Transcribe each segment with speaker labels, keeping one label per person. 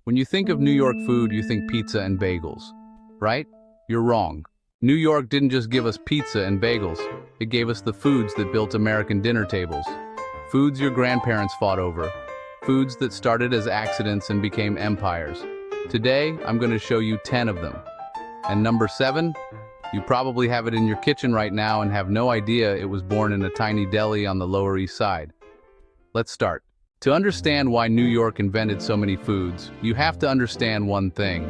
Speaker 1: When you think of New York food, you think pizza and bagels, right? You're wrong. New York didn't just give us pizza and bagels, it gave us the foods that built American dinner tables. Foods your grandparents fought over. Foods that started as accidents and became empires. Today, I'm going to show you 10 of them. And number 7, you probably have it in your kitchen right now and have no idea it was born in a tiny deli on the Lower East Side. Let's start. To understand why New York invented so many foods, you have to understand one thing.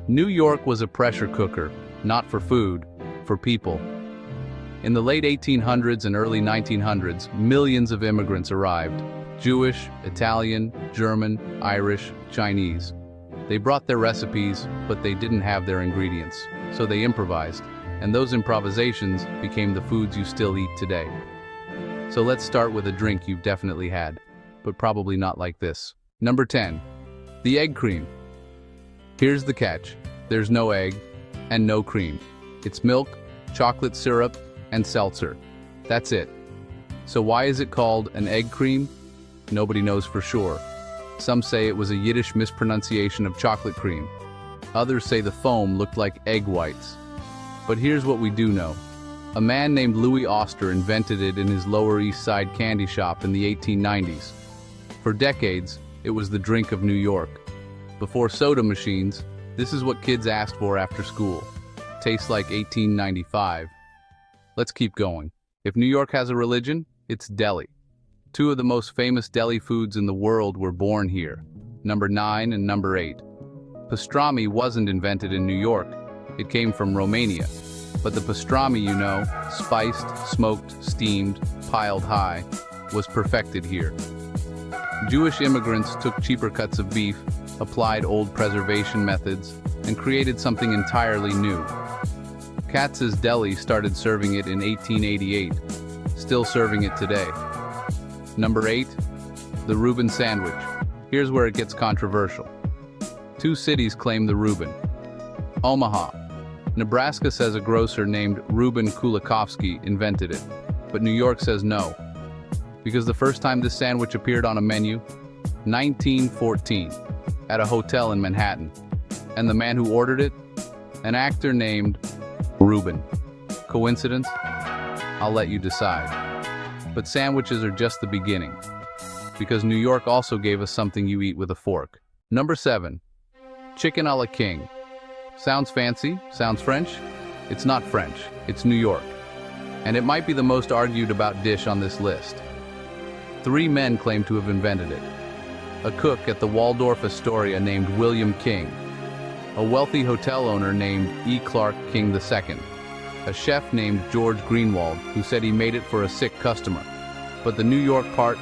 Speaker 1: New York was a pressure cooker, not for food, for people. In the late 1800s and early 1900s, millions of immigrants arrived. Jewish, Italian, German, Irish, Chinese. They brought their recipes, but they didn't have their ingredients, so they improvised, and those improvisations became the foods you still eat today. So let's start with a drink you've definitely had, but probably not like this. Number 10. The egg cream. Here's the catch. There's no egg and no cream. It's milk, chocolate syrup, and seltzer. That's it. So why is it called an egg cream? Nobody knows for sure. Some say it was a Yiddish mispronunciation of chocolate cream. Others say the foam looked like egg whites. But here's what we do know. A man named Louis Oster invented it in his Lower East Side candy shop in the 1890s. For decades, it was the drink of New York. Before soda machines, this is what kids asked for after school. Tastes like 1895. Let's keep going. If New York has a religion, it's deli. 2 of the most famous deli foods in the world were born here, number 9 and number 8. Pastrami wasn't invented in New York. It came from Romania. But the pastrami you know, spiced, smoked, steamed, piled high, was perfected here. Jewish immigrants took cheaper cuts of beef, applied old preservation methods, and created something entirely new. Katz's Deli started serving it in 1888, still serving it today. Number 8, the Reuben sandwich. Here's where it gets controversial. 2 cities claim the Reuben. Omaha, Nebraska says a grocer named Reuben Kulikowski invented it, but New York says no. Because the first time this sandwich appeared on a menu, 1914, at a hotel in Manhattan. And the man who ordered it? An actor named Reuben. Coincidence? I'll let you decide. But sandwiches are just the beginning. Because New York also gave us something you eat with a fork. Number 7, chicken a la king. Sounds fancy? Sounds French? It's not French, it's New York. And it might be the most argued about dish on this list. 3 men claim to have invented it. A cook at the Waldorf Astoria named William King. A wealthy hotel owner named E. Clark King II. A chef named George Greenwald who said he made it for a sick customer. But the New York part,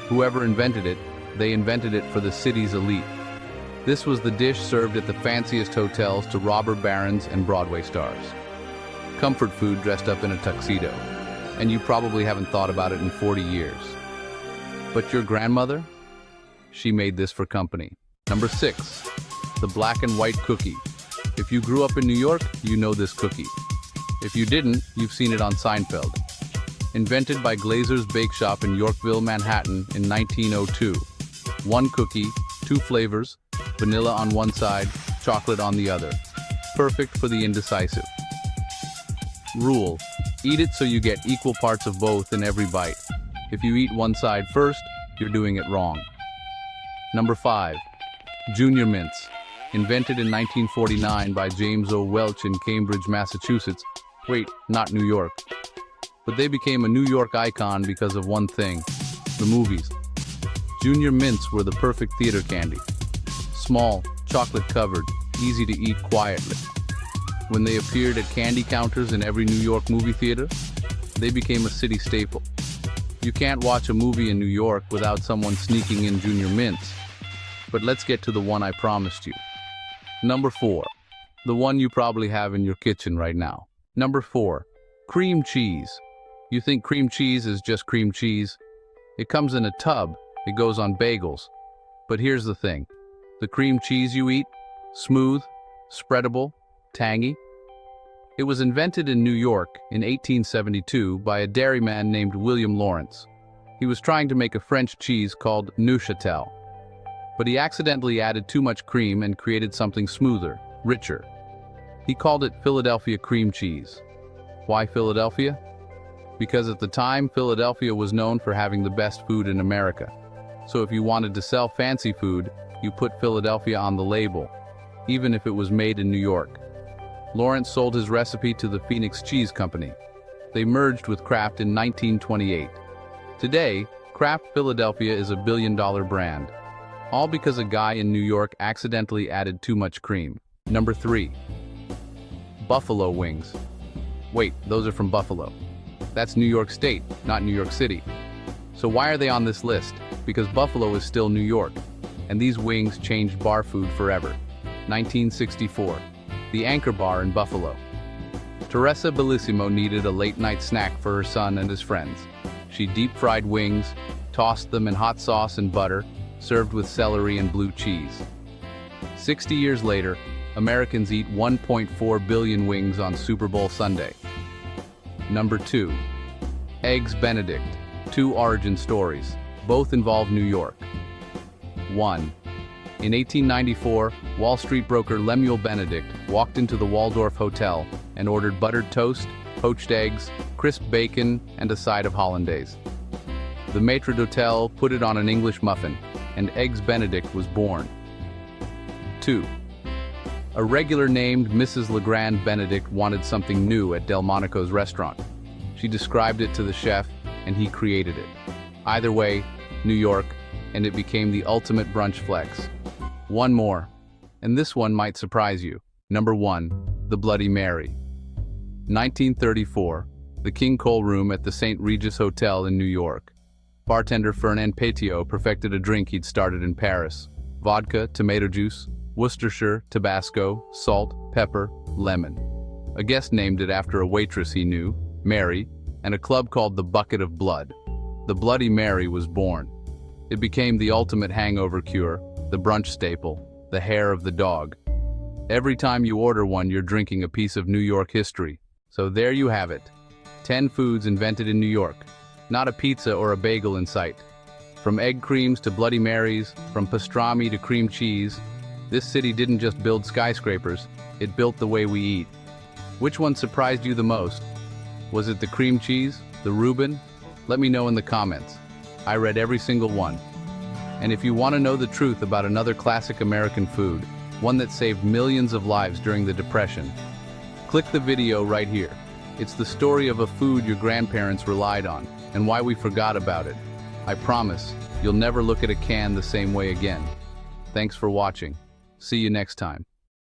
Speaker 1: whoever invented it, they invented it for the city's elite. This was the dish served at the fanciest hotels to robber barons and Broadway stars. Comfort food dressed up in a tuxedo. And you probably haven't thought about it in 40 years. But your grandmother? She made this for company. Number 6, the black and white cookie. If you grew up in New York, you know this cookie. If you didn't, you've seen it on Seinfeld. Invented by Glazer's Bake Shop in Yorkville, Manhattan in 1902. 1 cookie, 2 flavors, vanilla on one side, chocolate on the other. Perfect for the indecisive. Rule: eat it so you get equal parts of both in every bite. If you eat one side first, you're doing it wrong. Number 5, Junior Mints. Invented in 1949 by James O. Welch in Cambridge, Massachusetts. Wait, not New York. But they became a New York icon because of one thing: the movies. Junior Mints were the perfect theater candy. Small, chocolate-covered, easy to eat quietly. When they appeared at candy counters in every New York movie theater, they became a city staple. You can't watch a movie in New York without someone sneaking in Junior Mints. But let's get to the one I promised you. Number 4, the one you probably have in your kitchen right now. Number 4, cream cheese. You think cream cheese is just cream cheese? It comes in a tub, it goes on bagels. But here's the thing. The cream cheese you eat, smooth, spreadable, tangy. It was invented in New York in 1872 by a dairyman named William Lawrence. He was trying to make a French cheese called Neuchâtel. But he accidentally added too much cream and created something smoother, richer. He called it Philadelphia cream cheese. Why Philadelphia? Because at the time, Philadelphia was known for having the best food in America. So if you wanted to sell fancy food, you put Philadelphia on the label, even if it was made in New York. Lawrence sold his recipe to the Phoenix Cheese Company. They merged with Kraft in 1928. Today, Kraft Philadelphia is a billion-dollar brand. All because a guy in New York accidentally added too much cream. Number 3. Buffalo wings. Wait, those are from Buffalo. That's New York State, not New York City. So why are they on this list? Because Buffalo is still New York, and these wings changed bar food forever. 1964. The Anchor Bar in Buffalo. Teresa Bellissimo needed a late-night snack for her son and his friends. She deep-fried wings, tossed them in hot sauce and butter, served with celery and blue cheese. 60 years later, Americans eat 1.4 billion wings on Super Bowl Sunday. Number 2. Eggs Benedict. 2 origin stories. Both involve New York. 1. In 1894, Wall Street broker Lemuel Benedict walked into the Waldorf Hotel and ordered buttered toast, poached eggs, crisp bacon, and a side of hollandaise. The maître d'hôtel put it on an English muffin, and Eggs Benedict was born. 2. A regular named Mrs. Legrand Benedict wanted something new at Delmonico's restaurant. She described it to the chef, and he created it. Either way, New York, and it became the ultimate brunch flex. One more, and this one might surprise you. Number 1. The Bloody Mary. 1934, the King Cole Room at the St. Regis Hotel in New York. Bartender Fernand Pétiot perfected a drink he'd started in Paris. Vodka, tomato juice, Worcestershire, Tabasco, salt, pepper, lemon. A guest named it after a waitress he knew, Mary, and a club called the Bucket of Blood. The Bloody Mary was born. It became the ultimate hangover cure, the brunch staple, the hair of the dog. Every time you order one, you're drinking a piece of New York history. So there you have it. 10 foods invented in New York. Not a pizza or a bagel in sight. From egg creams to Bloody Marys, from pastrami to cream cheese, this city didn't just build skyscrapers, it built the way we eat. Which one surprised you the most? Was it the cream cheese? The Reuben? Let me know in the comments. I read every single one. And if you want to know the truth about another classic American food, one that saved millions of lives during the Depression, click the video right here. It's the story of a food your grandparents relied on, and why we forgot about it. I promise, you'll never look at a can the same way again. Thanks for watching. See you next time.